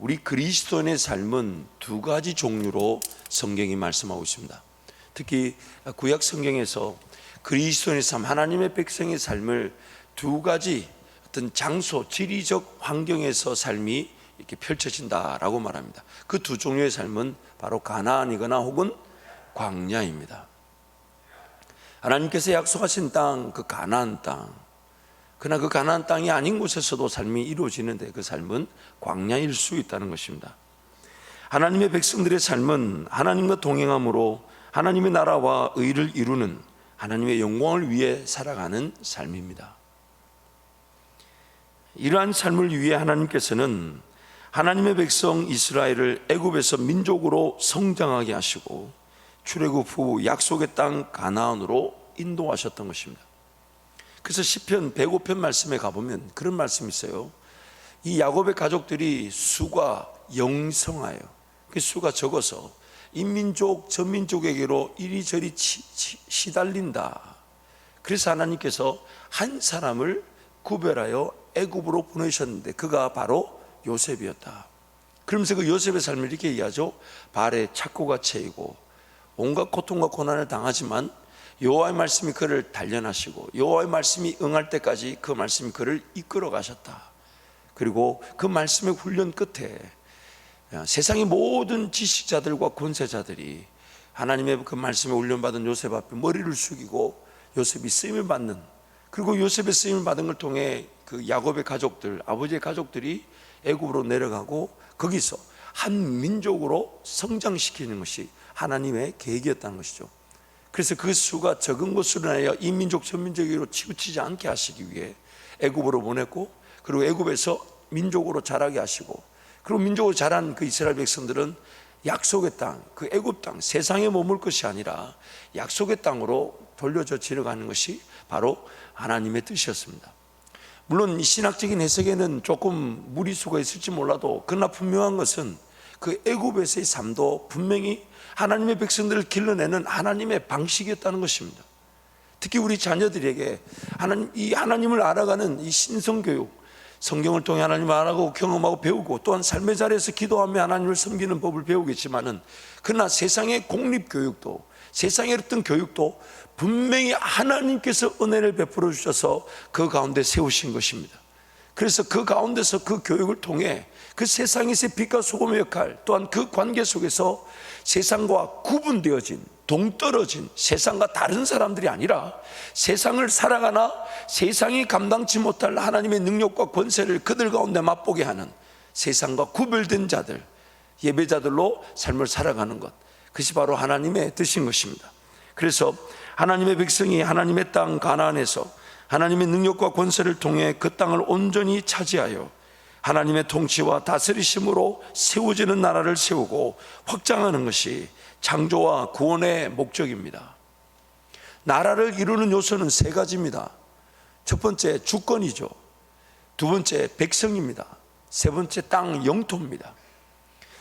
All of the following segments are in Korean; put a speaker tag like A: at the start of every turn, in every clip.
A: 우리 그리스도인의 삶은 두 가지 종류로 성경이 말씀하고 있습니다. 특히 구약 성경에서 그리스도인의 삶, 하나님의 백성의 삶을 두 가지 어떤 장소, 지리적 환경에서 삶이 이렇게 펼쳐진다라고 말합니다. 그 두 종류의 삶은 바로 가나안이거나 혹은 광야입니다. 하나님께서 약속하신 땅, 그 가나안 땅, 그러나 그 가나안 땅이 아닌 곳에서도 삶이 이루어지는데 그 삶은 광야일 수 있다는 것입니다. 하나님의 백성들의 삶은 하나님과 동행함으로 하나님의 나라와 의를 이루는 하나님의 영광을 위해 살아가는 삶입니다. 이러한 삶을 위해 하나님께서는 하나님의 백성 이스라엘을 애굽에서 민족으로 성장하게 하시고 출애굽 후 약속의 땅 가나안으로 인도하셨던 것입니다. 그래서 시편 105편 말씀에 가보면 그런 말씀이 있어요. 이 야곱의 가족들이 수가 영성하여, 그 수가 적어서 인민족 저민족에게로 이리저리 시달린다. 그래서 하나님께서 한 사람을 구별하여 애굽으로 보내셨는데 그가 바로 요셉이었다. 그러면서 그 요셉의 삶을 이렇게 이해하죠. 발에 착고가 채이고 온갖 고통과 고난을 당하지만 여호와의 말씀이 그를 단련하시고 여호와의 말씀이 응할 때까지 그 말씀이 그를 이끌어 가셨다. 그리고 그 말씀의 훈련 끝에 세상의 모든 지식자들과 권세자들이 하나님의 그 말씀에 훈련받은 요셉 앞에 머리를 숙이고 요셉이 쓰임을 받는, 그리고 요셉의 쓰임을 받은 걸 통해 그 야곱의 가족들, 아버지의 가족들이 애굽으로 내려가고 거기서 한 민족으로 성장시키는 것이 하나님의 계획이었다는 것이죠. 그래서 그 수가 적은 것으로 인하여 이 민족 저 민족으로 치우치지 않게 하시기 위해 애굽으로 보냈고, 그리고 애굽에서 민족으로 자라게 하시고, 그리고 민족으로 자란 그 이스라엘 백성들은 약속의 땅, 그 애굽 땅, 세상에 머물 것이 아니라 약속의 땅으로 돌려져 지나가는 것이 바로 하나님의 뜻이었습니다. 물론 신학적인 해석에는 조금 무리수가 있을지 몰라도 그러나 분명한 것은 그 애굽에서의 삶도 분명히 하나님의 백성들을 길러내는 하나님의 방식이었다는 것입니다. 특히 우리 자녀들에게 하나님을 알아가는 이 신성교육, 성경을 통해 하나님을 알아가고 경험하고 배우고 또한 삶의 자리에서 기도하며 하나님을 섬기는 법을 배우겠지만은 그러나 세상의 공립교육도, 세상의 어떤 교육도 분명히 하나님께서 은혜를 베풀어 주셔서 그 가운데 세우신 것입니다. 그래서 그 가운데서 그 교육을 통해 그 세상에서의 빛과 소금의 역할, 또한 그 관계 속에서 세상과 구분되어진, 동떨어진 세상과 다른 사람들이 아니라 세상을 살아가나 세상이 감당치 못할 하나님의 능력과 권세를 그들 가운데 맛보게 하는 세상과 구별된 자들, 예배자들로 삶을 살아가는 것, 그것이 바로 하나님의 뜻인 것입니다. 그래서 하나님의 백성이 하나님의 땅 가나안에서 하나님의 능력과 권세를 통해 그 땅을 온전히 차지하여 하나님의 통치와 다스리심으로 세워지는 나라를 세우고 확장하는 것이 창조와 구원의 목적입니다. 나라를 이루는 요소는 세 가지입니다. 첫 번째 주권이죠. 두 번째 백성입니다. 세 번째 땅 영토입니다.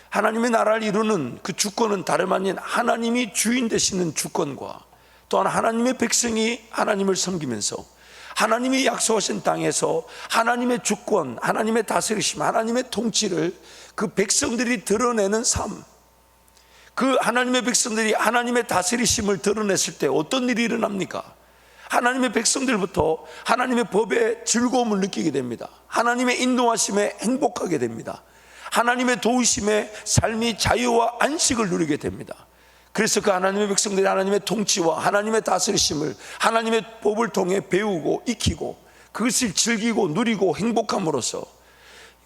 A: 하나님의 나라를 이루는 그 주권은 다름 아닌 하나님이 주인 되시는 주권과 또한 하나님의 백성이 하나님을 섬기면서 하나님이 약속하신 땅에서 하나님의 주권, 하나님의 다스리심, 하나님의 통치를 그 백성들이 드러내는 삶, 그 하나님의 백성들이 하나님의 다스리심을 드러냈을 때 어떤 일이 일어납니까? 하나님의 백성들부터 하나님의 법에 즐거움을 느끼게 됩니다. 하나님의 인도하심에 행복하게 됩니다. 하나님의 도우심에 삶이 자유와 안식을 누리게 됩니다. 그래서 그 하나님의 백성들이 하나님의 통치와 하나님의 다스리심을 하나님의 법을 통해 배우고 익히고 그것을 즐기고 누리고 행복함으로써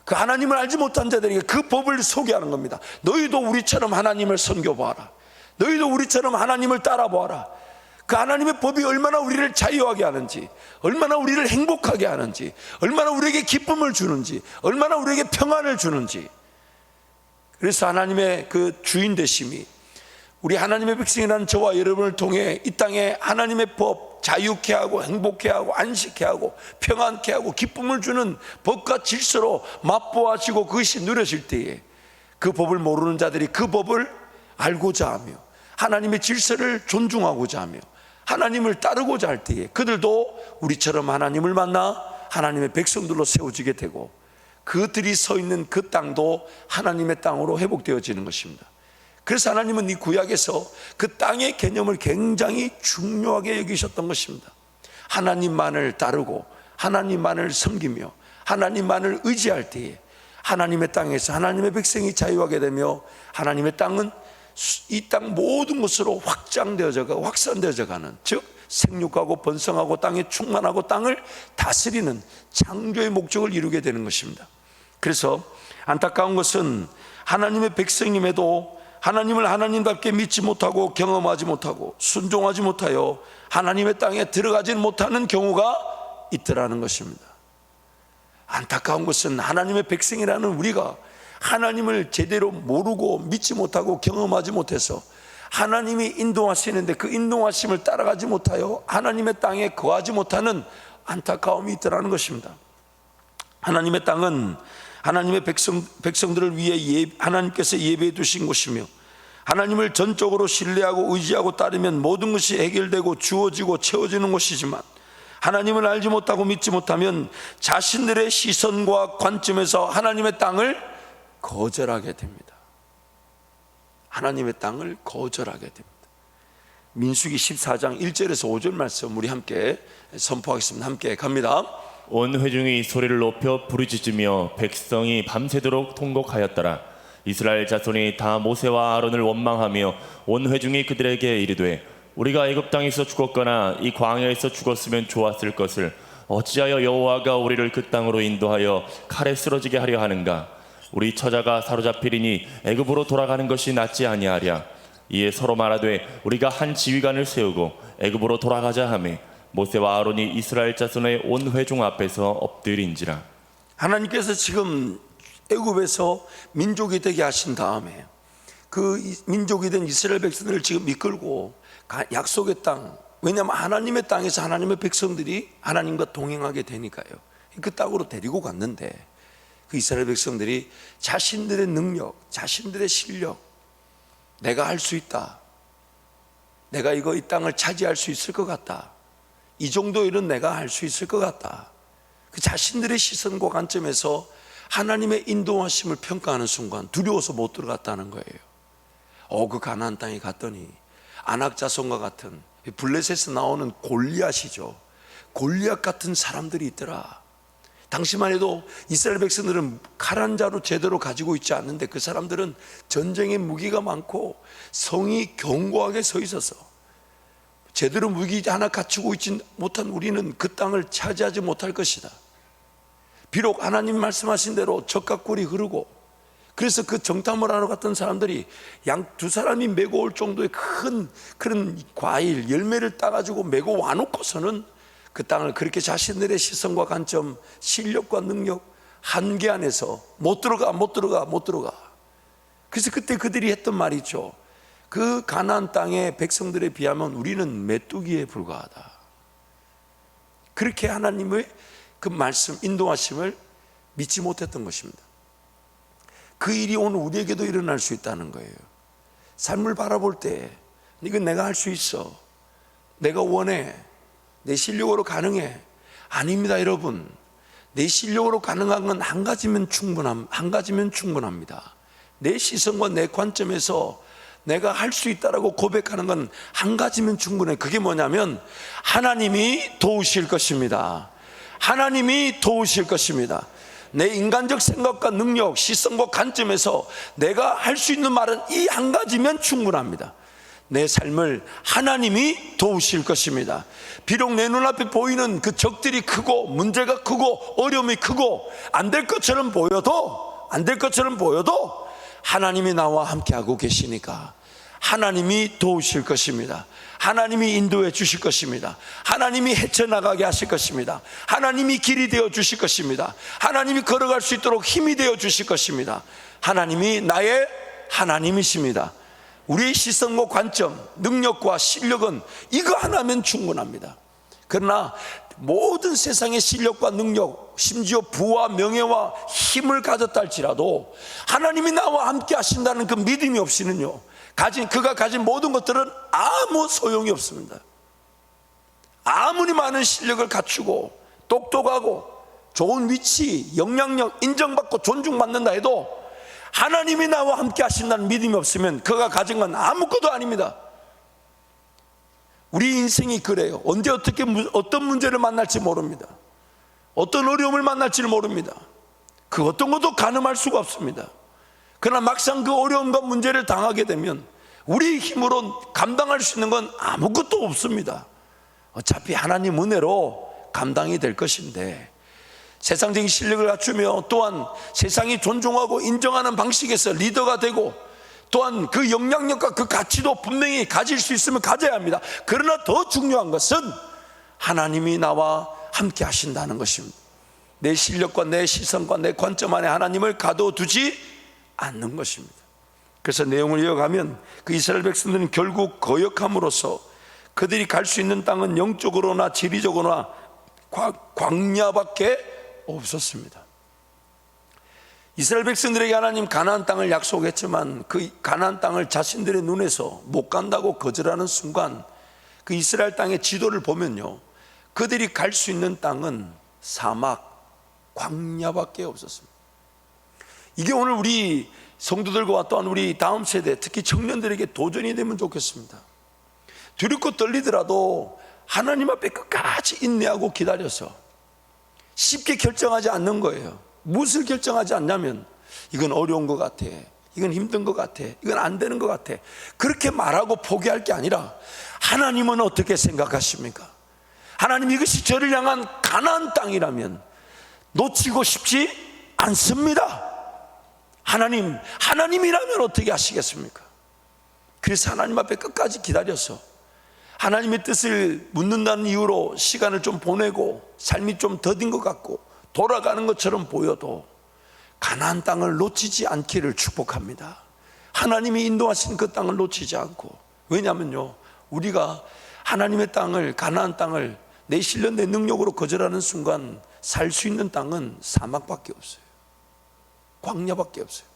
A: 그 하나님을 알지 못한 자들에게 그 법을 소개하는 겁니다. 너희도 우리처럼 하나님을 섬겨보아라. 너희도 우리처럼 하나님을 따라보아라. 그 하나님의 법이 얼마나 우리를 자유하게 하는지, 얼마나 우리를 행복하게 하는지, 얼마나 우리에게 기쁨을 주는지, 얼마나 우리에게 평안을 주는지. 그래서 하나님의 그 주인 되심이 우리 하나님의 백성이라는 저와 여러분을 통해 이 땅에 하나님의 법, 자유케 하고 행복케 하고 안식케 하고 평안케 하고 기쁨을 주는 법과 질서로 맛보아지고 그것이 누려질 때에 그 법을 모르는 자들이 그 법을 알고자 하며 하나님의 질서를 존중하고자 하며 하나님을 따르고자 할 때에 그들도 우리처럼 하나님을 만나 하나님의 백성들로 세워지게 되고 그들이 서 있는 그 땅도 하나님의 땅으로 회복되어지는 것입니다. 그래서 하나님은 이 구약에서 그 땅의 개념을 굉장히 중요하게 여기셨던 것입니다. 하나님만을 따르고 하나님만을 섬기며 하나님만을 의지할 때에 하나님의 땅에서 하나님의 백성이 자유하게 되며 하나님의 땅은 이 땅 모든 것으로 확산되어져 가는, 즉 생육하고 번성하고 땅에 충만하고 땅을 다스리는 창조의 목적을 이루게 되는 것입니다. 그래서 안타까운 것은 하나님의 백성임에도 하나님을 하나님답게 믿지 못하고 경험하지 못하고 순종하지 못하여 하나님의 땅에 들어가지 못하는 경우가 있더라는 것입니다. 안타까운 것은 하나님의 백성이라는 우리가 하나님을 제대로 모르고 믿지 못하고 경험하지 못해서 하나님이 인도하시는데 그 인도하심을 따라가지 못하여 하나님의 땅에 거하지 못하는 안타까움이 있더라는 것입니다. 하나님의 땅은 하나님의 백성들을 위해 하나님께서 예배해 두신 곳이며 하나님을 전적으로 신뢰하고 의지하고 따르면 모든 것이 해결되고 주어지고 채워지는 곳이지만 하나님을 알지 못하고 믿지 못하면 자신들의 시선과 관점에서 하나님의 땅을 거절하게 됩니다. 하나님의 땅을 거절하게 됩니다. 민수기 14장 1절에서 5절 말씀 우리 함께 선포하겠습니다. 함께 갑니다.
B: 온 회중이 소리를 높여 부르짖으며 백성이 밤새도록 통곡하였더라. 이스라엘 자손이 다 모세와 아론을 원망하며 온 회중이 그들에게 이르되 우리가 애굽 땅에서 죽었거나 이 광야에서 죽었으면 좋았을 것을 어찌하여 여호와가 우리를 그 땅으로 인도하여 칼에 쓰러지게 하려 하는가? 우리 처자가 사로잡히리니 애굽으로 돌아가는 것이 낫지 아니하랴. 이에 서로 말하되 우리가 한 지휘관을 세우고 애굽으로 돌아가자 하매 모세와 아론이 이스라엘 자손의 온 회중 앞에서 엎드린지라.
A: 하나님께서 지금 애굽에서 민족이 되게 하신 다음에 그 민족이 된 이스라엘 백성들을 지금 이끌고 약속의 땅, 왜냐하면 하나님의 땅에서 하나님의 백성들이 하나님과 동행하게 되니까요. 그 땅으로 데리고 갔는데 그 이스라엘 백성들이 자신들의 능력, 자신들의 실력, 내가 할 수 있다, 내가 이 땅을 차지할 수 있을 것 같다, 이 정도 일은 내가 할 수 있을 것 같다, 그 자신들의 시선과 관점에서 하나님의 인도하심을 평가하는 순간 두려워서 못 들어갔다는 거예요. 그 가나안 땅에 갔더니 아낙 자손과 같은 블레셋에서 나오는 골리앗이죠. 골리앗 같은 사람들이 있더라. 당시만 해도 이스라엘 백성들은 칼 한 자루 제대로 가지고 있지 않는데 그 사람들은 전쟁의 무기가 많고 성이 견고하게 서 있어서 제대로 무기 하나 갖추고 있지 못한 우리는 그 땅을 차지하지 못할 것이다. 비록 하나님 말씀하신 대로 적과 꿀이 흐르고, 그래서 그 정탐을 하러 갔던 사람들이 양 두 사람이 메고 올 정도의 큰 그런 과일 열매를 따가지고 메고 와놓고서는 그 땅을 그렇게 자신들의 시선과 관점, 실력과 능력 한계 안에서 못 들어가. 그래서 그때 그들이 했던 말이 있죠. 그 가나안 땅의 백성들에 비하면 우리는 메뚜기에 불과하다. 그렇게 하나님의 그 말씀, 인도하심을 믿지 못했던 것입니다. 그 일이 오늘 우리에게도 일어날 수 있다는 거예요. 삶을 바라볼 때 이건 내가 할 수 있어, 내가 원해, 내 실력으로 가능해. 아닙니다, 여러분. 내 실력으로 가능한 건 한 가지면 충분합니다. 내 시선과 내 관점에서 내가 할 수 있다라고 고백하는 건 한 가지면 충분해. 그게 뭐냐면 하나님이 도우실 것입니다. 하나님이 도우실 것입니다. 내 인간적 생각과 능력, 시선과 관점에서 내가 할 수 있는 말은 이 한 가지면 충분합니다. 내 삶을 하나님이 도우실 것입니다. 비록 내 눈앞에 보이는 그 적들이 크고 문제가 크고 어려움이 크고 안 될 것처럼 보여도 하나님이 나와 함께하고 계시니까 하나님이 도우실 것입니다. 하나님이 인도해 주실 것입니다. 하나님이 헤쳐나가게 하실 것입니다. 하나님이 길이 되어 주실 것입니다. 하나님이 걸어갈 수 있도록 힘이 되어 주실 것입니다. 하나님이 나의 하나님이십니다. 우리의 시선과 관점, 능력과 실력은 이거 하나면 충분합니다. 그러나 모든 세상의 실력과 능력, 심지어 부와 명예와 힘을 가졌다 할지라도 하나님이 나와 함께 하신다는 그 믿음이 없이는요, 그가 가진 모든 것들은 아무 소용이 없습니다. 아무리 많은 실력을 갖추고 똑똑하고 좋은 위치, 영향력, 인정받고 존중받는다 해도 하나님이 나와 함께 하신다는 믿음이 없으면 그가 가진 건 아무것도 아닙니다. 우리 인생이 그래요. 언제 어떻게 어떤 문제를 만날지 모릅니다. 어떤 어려움을 만날지를 모릅니다. 그 어떤 것도 가늠할 수가 없습니다. 그러나 막상 그 어려움과 문제를 당하게 되면 우리 힘으로 감당할 수 있는 건 아무것도 없습니다. 어차피 하나님 은혜로 감당이 될 것인데, 세상적인 실력을 갖추며 또한 세상이 존중하고 인정하는 방식에서 리더가 되고 또한 그 영향력과 그 가치도 분명히 가질 수 있으면 가져야 합니다. 그러나 더 중요한 것은 하나님이 나와 함께 하신다는 것입니다. 내 실력과 내 시선과 내 관점 안에 하나님을 가둬두지 않는 것입니다. 그래서 내용을 이어가면 그 이스라엘 백성들은 결국 거역함으로써 그들이 갈 수 있는 땅은 영적으로나 지리적으로나 광야밖에 없었습니다. 이스라엘 백성들에게 하나님 가나안 땅을 약속했지만 그 가나안 땅을 자신들의 눈에서 못 간다고 거절하는 순간 그 이스라엘 땅의 지도를 보면요, 그들이 갈 수 있는 땅은 사막, 광야밖에 없었습니다. 이게 오늘 우리 성도들과 또한 우리 다음 세대, 특히 청년들에게 도전이 되면 좋겠습니다. 두렵고 떨리더라도 하나님 앞에 끝까지 인내하고 기다려서 쉽게 결정하지 않는 거예요. 무엇을 결정하지 않냐면 이건 어려운 것 같아, 이건 힘든 것 같아, 이건 안 되는 것 같아, 그렇게 말하고 포기할 게 아니라 하나님은 어떻게 생각하십니까? 하나님, 이것이 저를 향한 가나안 땅이라면 놓치고 싶지 않습니다. 하나님이라면 어떻게 하시겠습니까? 그래서 하나님 앞에 끝까지 기다려서 하나님의 뜻을 묻는다는 이유로 시간을 좀 보내고 삶이 좀 더딘 것 같고 돌아가는 것처럼 보여도 가나안 땅을 놓치지 않기를 축복합니다. 하나님이 인도하신 그 땅을 놓치지 않고, 왜냐하면요, 우리가 하나님의 땅을, 가나안 땅을 내 실력 내 능력으로 거절하는 순간 살 수 있는 땅은 사막밖에 없어요. 광야밖에 없어요.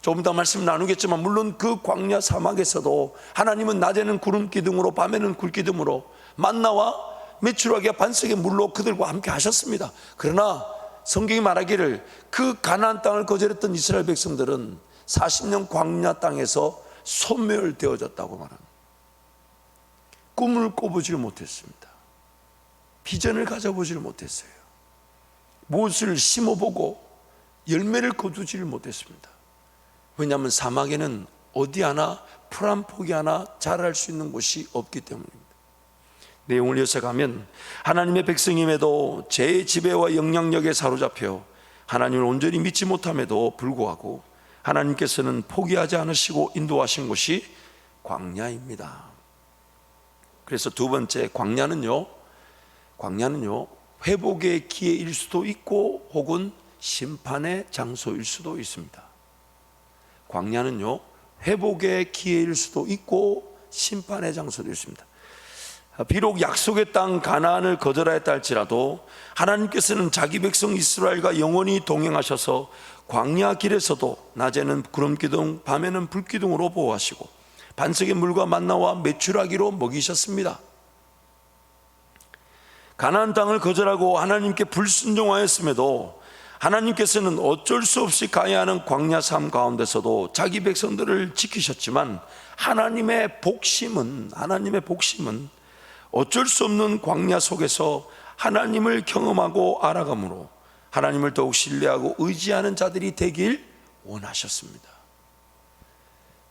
A: 조금 더 말씀 나누겠지만 물론 그 광야 사막에서도 하나님은 낮에는 구름 기둥으로 밤에는 불 기둥으로 만나와 메추라기와 반석의 물로 그들과 함께 하셨습니다. 그러나 성경이 말하기를 그 가나안 땅을 거절했던 이스라엘 백성들은 40년 광야 땅에서 소멸되어졌다고 말합니다. 꿈을 꿔보질 못했습니다. 비전을 가져보질 못했어요. 무엇을 심어보고 열매를 거두지를 못했습니다. 왜냐하면 사막에는 어디 하나, 풀 한 포기 하나 자랄 수 있는 곳이 없기 때문입니다. 내용을 이어서 가면 하나님의 백성임에도 제 지배와 영향력에 사로잡혀 하나님을 온전히 믿지 못함에도 불구하고 하나님께서는 포기하지 않으시고 인도하신 곳이 광야입니다. 그래서 두 번째, 광야는요 회복의 기회일 수도 있고 혹은 심판의 장소일 수도 있습니다. 광야는요 회복의 기회일 수도 있고 심판의 장소도 있습니다. 비록 약속의 땅 가나안을 거절하였다 할지라도 하나님께서는 자기 백성 이스라엘과 영원히 동행하셔서 광야 길에서도 낮에는 구름 기둥, 밤에는 불 기둥으로 보호하시고 반석의 물과 만나와 메추라기로 먹이셨습니다. 가나안 땅을 거절하고 하나님께 불순종하였음에도 하나님께서는 어쩔 수 없이 가야 하는 광야 삶 가운데서도 자기 백성들을 지키셨지만 하나님의 복심은 어쩔 수 없는 광야 속에서 하나님을 경험하고 알아감으로 하나님을 더욱 신뢰하고 의지하는 자들이 되길 원하셨습니다.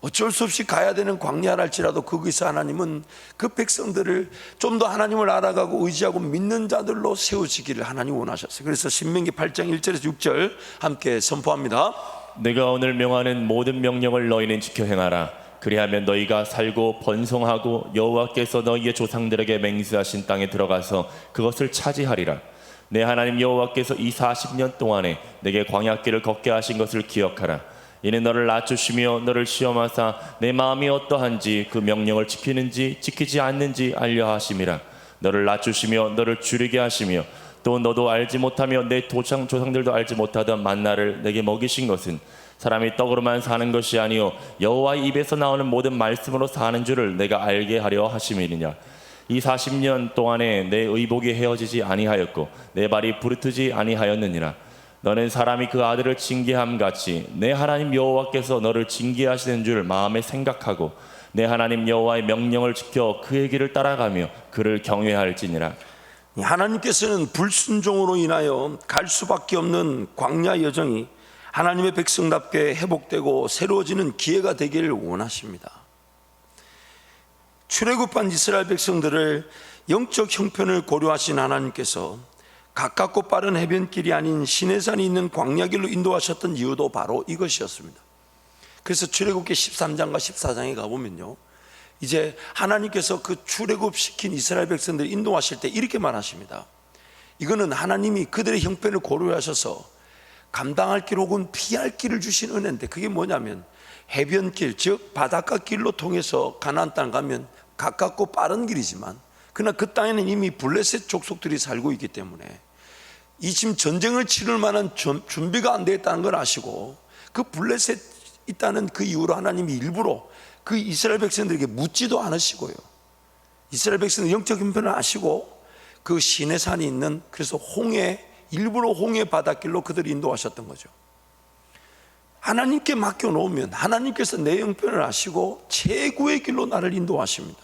A: 어쩔 수 없이 가야 되는 광야랄지라도 거기서 하나님은 그 백성들을 좀 더 하나님을 알아가고 의지하고 믿는 자들로 세우시기를 하나님 원하셨어요. 그래서 신명기 8장 1절에서 6절 함께 선포합니다.
B: 내가 오늘 명하는 모든 명령을 너희는 지켜 행하라. 그리하면 너희가 살고 번성하고 여호와께서 너희의 조상들에게 맹세하신 땅에 들어가서 그것을 차지하리라. 내 하나님 여호와께서 이 40년 동안에 내게 광야길을 걷게 하신 것을 기억하라. 이는 너를 낮추시며 너를 시험하사 내 마음이 어떠한지 그 명령을 지키는지 지키지 않는지 알려 하심이라. 너를 낮추시며 너를 줄이게 하시며 또 너도 알지 못하며 내 조상들도 알지 못하던 만나를 내게 먹이신 것은 사람이 떡으로만 사는 것이 아니요 여호와의 입에서 나오는 모든 말씀으로 사는 줄을 내가 알게 하려 하심이니라. 이 40년 동안에 내 의복이 헤어지지 아니하였고 내 발이 부르트지 아니하였느니라. 너는 사람이 그 아들을 징계함 같이 내 하나님 여호와께서 너를 징계하시는 줄 마음에 생각하고 내 하나님 여호와의 명령을 지켜 그의 길을 따라가며 그를 경외할지니라.
A: 하나님께서는 불순종으로 인하여 갈 수밖에 없는 광야 여정이 하나님의 백성답게 회복되고 새로워지는 기회가 되기를 원하십니다. 출애굽한 이스라엘 백성들을 영적 형편을 고려하신 하나님께서 가깝고 빠른 해변길이 아닌 시내산이 있는 광야길로 인도하셨던 이유도 바로 이것이었습니다. 그래서 출애굽기 13장과 14장에 가보면요, 이제 하나님께서 그 출애굽시킨 이스라엘 백성들을 인도하실 때 이렇게 말하십니다. 이거는 하나님이 그들의 형편을 고려하셔서 감당할 길 혹은 피할 길을 주신 은혜인데, 그게 뭐냐면 해변길, 즉 바닷가 길로 통해서 가나안 땅 가면 가깝고 빠른 길이지만, 그러나 그 땅에는 이미 블레셋 족속들이 살고 있기 때문에 이 지금 전쟁을 치를 만한 준비가 안 되어 있다는 걸 아시고, 그 블레셋 있다는 그 이유로 하나님이 일부러 그 이스라엘 백성들에게 묻지도 않으시고요, 이스라엘 백성들 영적 형편을 아시고 그 시내산이 있는, 그래서 일부러 홍해 바닷길로 그들을 인도하셨던 거죠. 하나님께 맡겨놓으면 하나님께서 내 형편을 아시고 최고의 길로 나를 인도하십니다.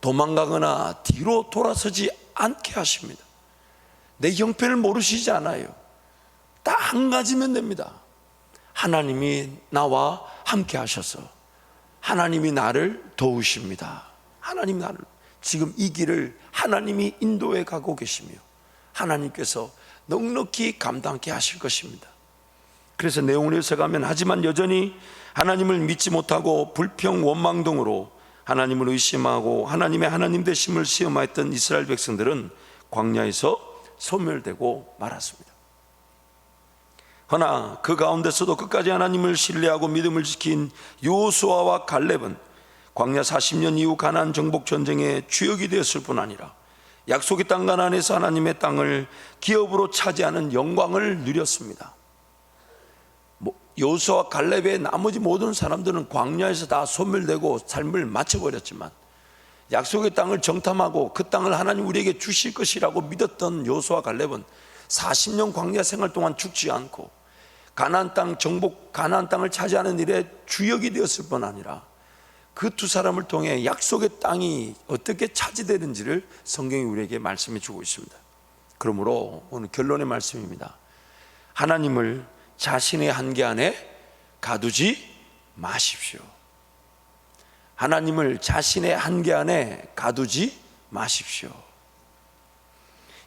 A: 도망가거나 뒤로 돌아서지 않게 하십니다. 내 형편을 모르시지 않아요. 딱 한 가지면 됩니다. 하나님이 나와 함께 하셔서 하나님이 나를 도우십니다. 하나님 나를, 지금 이 길을 하나님이 인도해 가고 계시며 하나님께서 넉넉히 감당케 하실 것입니다. 그래서 내용을 해석하면, 하지만 여전히 하나님을 믿지 못하고 불평 원망 등으로 하나님을 의심하고 하나님의 하나님 되심을 시험하였던 이스라엘 백성들은 광야에서 소멸되고 말았습니다. 그러나 그 가운데서도 끝까지 하나님을 신뢰하고 믿음을 지킨 여호수아와 갈렙은 광야 40년 이후 가나안 정복 전쟁의 주역이 되었을 뿐 아니라 약속의 땅 가나안에서 하나님의 땅을 기업으로 차지하는 영광을 누렸습니다. 여호수아와 갈렙의 나머지 모든 사람들은 광야에서 다 소멸되고 삶을 마쳐버렸지만, 약속의 땅을 정탐하고 그 땅을 하나님 우리에게 주실 것이라고 믿었던 여호수아와 갈렙은 40년 광야 생활 동안 죽지 않고 가나안 땅 정복, 가나안 땅을 차지하는 일에 주역이 되었을 뿐 아니라 그 두 사람을 통해 약속의 땅이 어떻게 차지되는지를 성경이 우리에게 말씀해 주고 있습니다. 그러므로 오늘 결론의 말씀입니다. 하나님을 자신의 한계 안에 가두지 마십시오. 하나님을 자신의 한계 안에 가두지 마십시오.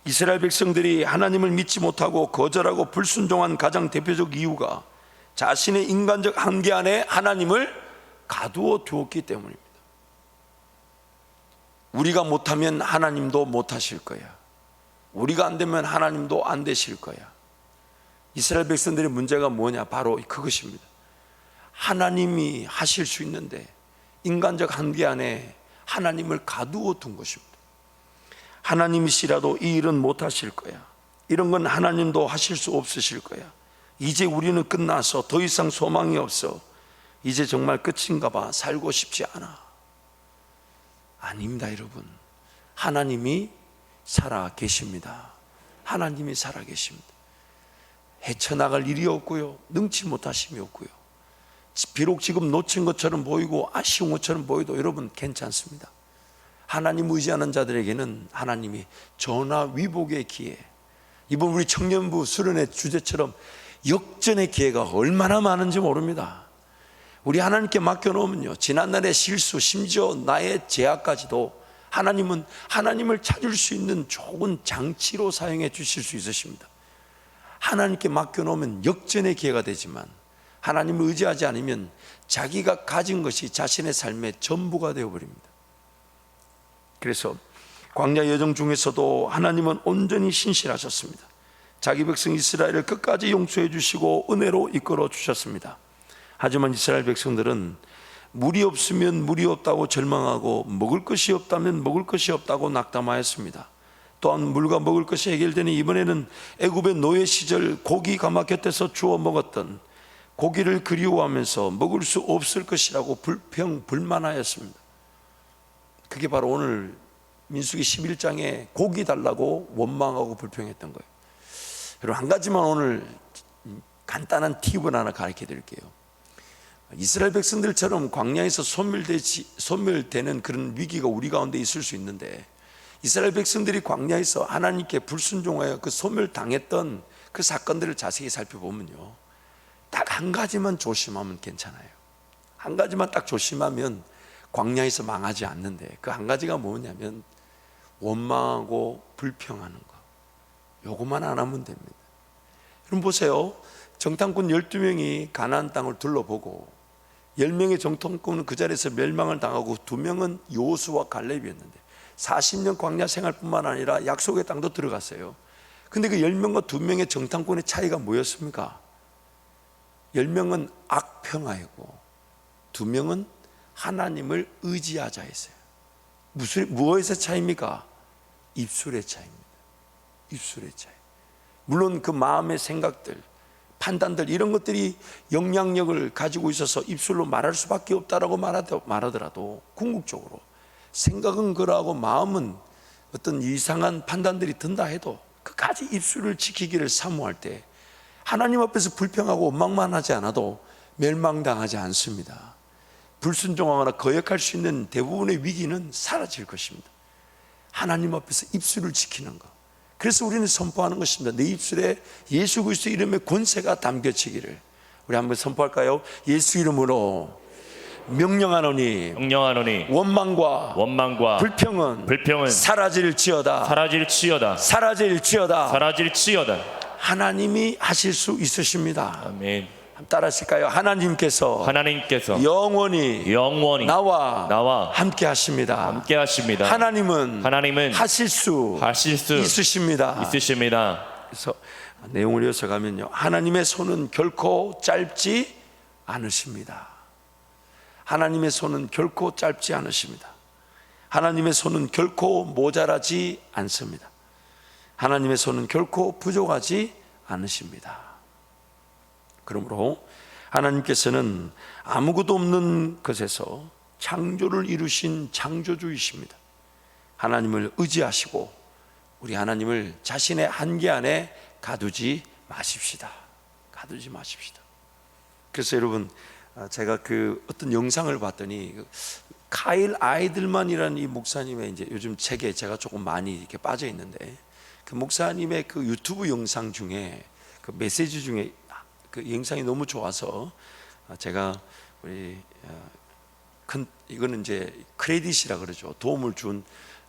A: 이스라엘 백성들이 하나님을 믿지 못하고 거절하고 불순종한 가장 대표적 이유가 자신의 인간적 한계 안에 하나님을 가두어 두었기 때문입니다. 우리가 못하면 하나님도 못하실 거야. 우리가 안 되면 하나님도 안 되실 거야. 이스라엘 백성들의 문제가 뭐냐? 바로 그것입니다. 하나님이 하실 수 있는데 인간적 한계 안에 하나님을 가두어 둔 것입니다. 하나님이시라도 이 일은 못 하실 거야. 이런 건 하나님도 하실 수 없으실 거야. 이제 우리는 끝나서 더 이상 소망이 없어. 이제 정말 끝인가 봐. 살고 싶지 않아. 아닙니다, 여러분. 하나님이 살아 계십니다. 하나님이 살아 계십니다. 헤쳐나갈 일이 없고요, 능치 못하심이 없고요, 비록 지금 놓친 것처럼 보이고 아쉬운 것처럼 보여도 여러분 괜찮습니다. 하나님 의지하는 자들에게는 하나님이 전화위복의 기회, 이번 우리 청년부 수련회 주제처럼 역전의 기회가 얼마나 많은지 모릅니다. 우리 하나님께 맡겨놓으면요, 지난날의 실수, 심지어 나의 죄악까지도 하나님은 하나님을 찾을 수 있는 좋은 장치로 사용해 주실 수 있으십니다. 하나님께 맡겨놓으면 역전의 기회가 되지만 하나님을 의지하지 않으면 자기가 가진 것이 자신의 삶의 전부가 되어버립니다. 그래서 광야 여정 중에서도 하나님은 온전히 신실하셨습니다. 자기 백성 이스라엘을 끝까지 용서해 주시고 은혜로 이끌어 주셨습니다. 하지만 이스라엘 백성들은 물이 없으면 물이 없다고 절망하고 먹을 것이 없다면 먹을 것이 없다고 낙담하였습니다. 또한 물과 먹을 것이 해결되니 이번에는 애굽의 노예 시절 고기 가마 곁에서 주워 먹었던 고기를 그리워하면서 먹을 수 없을 것이라고 불평 불만하였습니다. 그게 바로 오늘 민수기 11장에 고기 달라고 원망하고 불평했던 거예요. 여러분, 한 가지만 오늘 간단한 팁을 하나 가르쳐 드릴게요. 이스라엘 백성들처럼 광야에서 소멸되는 그런 위기가 우리 가운데 있을 수 있는데, 이스라엘 백성들이 광야에서 하나님께 불순종하여 그 소멸당했던 그 사건들을 자세히 살펴보면요, 딱 한 가지만 조심하면 괜찮아요. 한 가지만 딱 조심하면 광야에서 망하지 않는데, 그 한 가지가 뭐냐면 원망하고 불평하는 거. 요것만 안 하면 됩니다. 여러분 보세요. 정탐꾼 12명이 가나안 땅을 둘러보고 10명의 정탐꾼은 그 자리에서 멸망을 당하고 2명은 여호수와 갈렙이었는데 40년 광야 생활뿐만 아니라 약속의 땅도 들어갔어요. 근데 그 10명과 2명의 정탐꾼의 차이가 뭐였습니까? 10명은 악평하였고 2명은 하나님을 의지하자 했어요. 무엇의 차이입니까? 입술의 차이입니다. 입술의 차이. 물론 그 마음의 생각들, 판단들, 이런 것들이 영향력을 가지고 있어서 입술로 말할 수밖에 없다라고 말하더라도 궁극적으로 생각은 그러하고 마음은 어떤 이상한 판단들이 든다 해도 끝까지 입술을 지키기를 사모할 때 하나님 앞에서 불평하고 원망만 하지 않아도 멸망당하지 않습니다. 불순종하거나 거역할 수 있는 대부분의 위기는 사라질 것입니다. 하나님 앞에서 입술을 지키는 것. 그래서 우리는 선포하는 것입니다. 내 입술에 예수 그리스도 이름의 권세가 담겨지기를. 우리 한번 선포할까요? 예수 이름으로 명령하노니 원망과 불평은 사라질지어다. 하나님이 하실 수 있으십니다.
B: 아멘.
A: 따라 하실까요? 하나님께서 영원히 나와 함께 하십니다. 하나님은 하실 수 있으십니다. 그래서 내용을 이어서 가면요, 하나님의 손은 결코 짧지 않으십니다. 하나님의 손은 결코 짧지 않으십니다. 하나님의 손은 결코 모자라지 않습니다. 하나님의 손은 결코 부족하지 않으십니다. 그러므로 하나님께서는 아무것도 없는 것에서 창조를 이루신 창조주이십니다. 하나님을 의지하시고 우리 하나님을 자신의 한계 안에 가두지 마십시다. 그래서 여러분, 제가 그 어떤 영상을 봤더니 카일 아이들만이라는 이 목사님의 이제 요즘 책에 제가 조금 많이 이렇게 빠져 있는데, 그 목사님의 그 유튜브 영상 중에 그 메시지 중에 그 영상이 너무 좋아서 제가 우리 이거는 이제 크레딧이라 그러죠. 도움을 준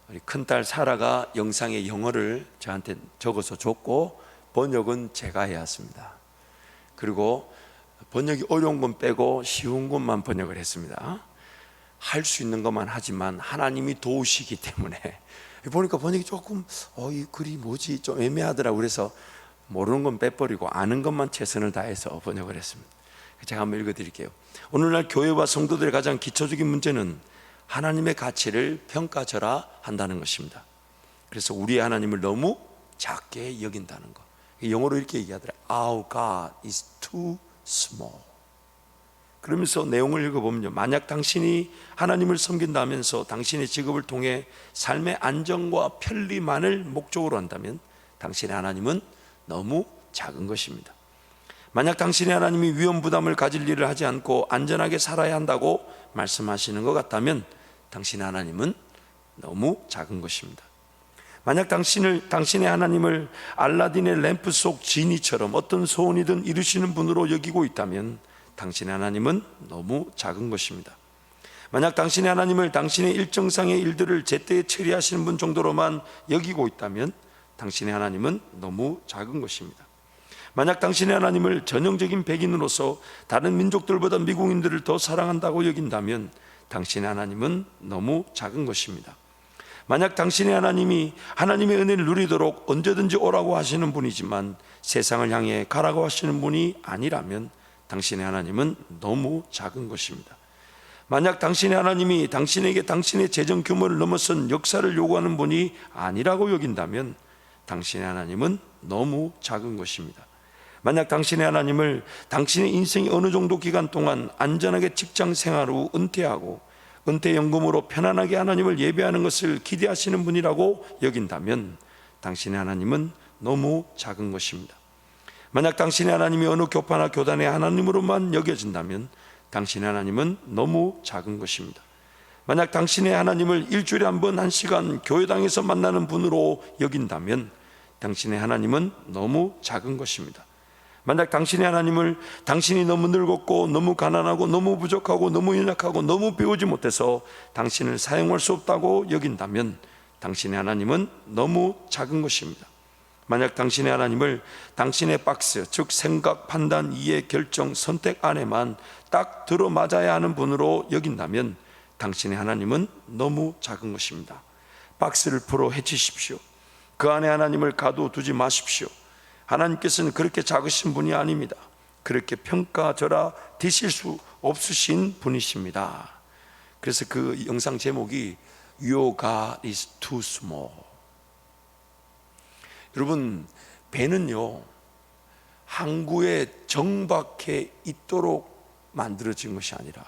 A: 우리 큰딸 사라가 영상의 영어를 저한테 적어서 줬고 번역은 제가 해야 했습니다. 그리고 번역이 어려운 건 빼고 쉬운 것만 번역을 했습니다. 할 수 있는 것만 하지만 하나님이 도우시기 때문에 보니까 번역이 조금 이 글이 뭐지 좀 애매하더라고요. 그래서 모르는 건 빼버리고 아는 것만 최선을 다해서 번역을 했습니다. 제가 한번 읽어드릴게요. 오늘날 교회와 성도들의 가장 기초적인 문제는 하나님의 가치를 평가절하 한다는 것입니다. 그래서 우리의 하나님을 너무 작게 여긴다는 것. 영어로 이렇게 얘기하더라고요. Our God is too small. 그러면서 내용을 읽어보면요, 만약 당신이 하나님을 섬긴다면서 당신의 직업을 통해 삶의 안정과 편리만을 목적으로 한다면 당신의 하나님은 너무 작은 것입니다. 만약 당신의 하나님이 위험 부담을 가질 일을 하지 않고 안전하게 살아야 한다고 말씀하시는 것 같다면 당신의 하나님은 너무 작은 것입니다. 만약 당신의 하나님을 알라딘의 램프 속 지니처럼 어떤 소원이든 이루시는 분으로 여기고 있다면 당신의 하나님은 너무 작은 것입니다. 만약 당신의 하나님을 당신의 일정상의 일들을 제때에 처리하시는 분 정도로만 여기고 있다면 당신의 하나님은 너무 작은 것입니다. 만약 당신의 하나님을 전형적인 백인으로서 다른 민족들보다 미국인들을 더 사랑한다고 여긴다면 당신의 하나님은 너무 작은 것입니다. 만약 당신의 하나님이 하나님의 은혜를 누리도록 언제든지 오라고 하시는 분이지만 세상을 향해 가라고 하시는 분이 아니라면 당신의 하나님은 너무 작은 것입니다. 만약 당신의 하나님이 당신에게 당신의 재정 규모를 넘어선 역사를 요구하는 분이 아니라고 여긴다면 당신의 하나님은 너무 작은 것입니다. 만약 당신의 하나님을 당신의 인생이 어느 정도 기간 동안 안전하게 직장 생활 후 은퇴하고 은퇴연금으로 편안하게 하나님을 예배하는 것을 기대하시는 분이라고 여긴다면 당신의 하나님은 너무 작은 것입니다. 만약 당신의 하나님이 어느 교파나 교단의 하나님으로만 여겨진다면 당신의 하나님은 너무 작은 것입니다. 만약 당신의 하나님을 일주일에 한 번 1시간 교회당에서 만나는 분으로 여긴다면 당신의 하나님은 너무 작은 것입니다. 만약 당신의 하나님을 당신이 너무 늙었고 너무 가난하고 너무 부족하고 너무 연약하고 너무 배우지 못해서 당신을 사용할 수 없다고 여긴다면 당신의 하나님은 너무 작은 것입니다. 만약 당신의 하나님을 당신의 박스, 즉 생각, 판단, 이해, 결정, 선택 안에만 딱 들어맞아야 하는 분으로 여긴다면 당신의 하나님은 너무 작은 것입니다. 박스를 풀어 헤치십시오. 그 안에 하나님을 가둬두지 마십시오. 하나님께서는 그렇게 작으신 분이 아닙니다. 그렇게 평가절하 되실 수 없으신 분이십니다. 그래서 그 영상 제목이 Your God is too small. 여러분, 배는요 항구에 정박해 있도록 만들어진 것이 아니라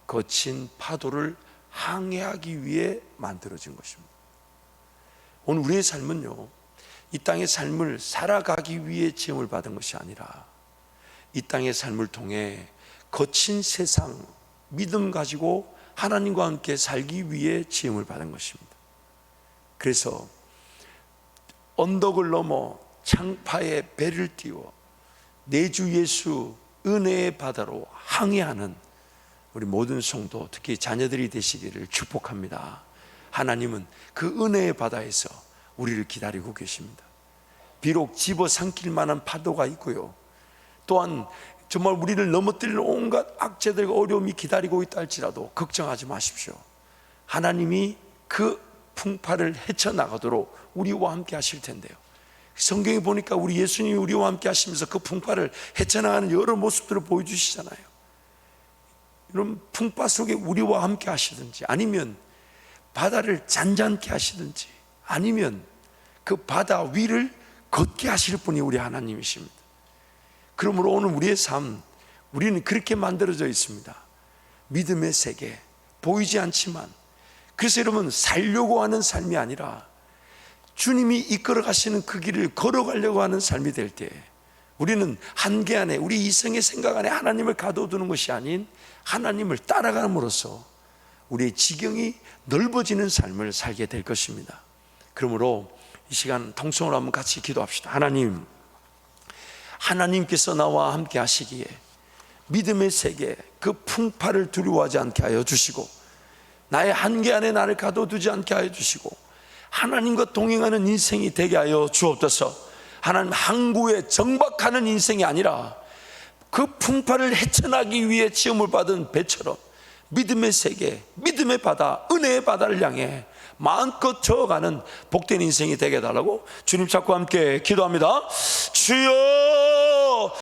A: 거친 파도를 항해하기 위해 만들어진 것입니다. 오늘 우리의 삶은요 이 땅의 삶을 살아가기 위해 지음을 받은 것이 아니라 이 땅의 삶을 통해 거친 세상 믿음 가지고 하나님과 함께 살기 위해 지음을 받은 것입니다. 그래서 언덕을 넘어 창파에 배를 띄워 내 주 예수 은혜의 바다로 항해하는 우리 모든 성도, 특히 자녀들이 되시기를 축복합니다. 하나님은 그 은혜의 바다에서 우리를 기다리고 계십니다. 비록 집어삼킬 만한 파도가 있고요, 또한 정말 우리를 넘어뜨릴 온갖 악재들과 어려움이 기다리고 있다 할지라도 걱정하지 마십시오. 하나님이 그 풍파를 헤쳐나가도록 우리와 함께 하실 텐데요, 성경에 보니까 우리 예수님이 우리와 함께 하시면서 그 풍파를 헤쳐나가는 여러 모습들을 보여주시잖아요. 이런 풍파 속에 우리와 함께 하시든지, 아니면 바다를 잔잔케 하시든지, 아니면 그 바다 위를 걷게 하실 분이 우리 하나님이십니다. 그러므로 오늘 우리의 삶, 우리는 그렇게 만들어져 있습니다. 믿음의 세계, 보이지 않지만, 그래서 여러분 살려고 하는 삶이 아니라 주님이 이끌어 가시는 그 길을 걸어가려고 하는 삶이 될 때 우리는 한계 안에, 우리 이성의 생각 안에 하나님을 가둬두는 것이 아닌 하나님을 따라감으로써 우리의 지경이 넓어지는 삶을 살게 될 것입니다. 그러므로 이 시간 통성으로 한번 같이 기도합시다. 하나님, 하나님께서 나와 함께 하시기에 믿음의 세계, 그 풍파를 두려워하지 않게 하여 주시고, 나의 한계 안에 나를 가둬두지 않게 하여 주시고, 하나님과 동행하는 인생이 되게 하여 주옵소서. 하나님, 항구에 정박하는 인생이 아니라 그 풍파를 헤쳐나기 위해 지음을 받은 배처럼 믿음의 세계, 믿음의 바다, 은혜의 바다를 향해 마음껏 저어가는 복된 인생이 되게 해달라고 주님 찾고 함께 기도합니다. 주여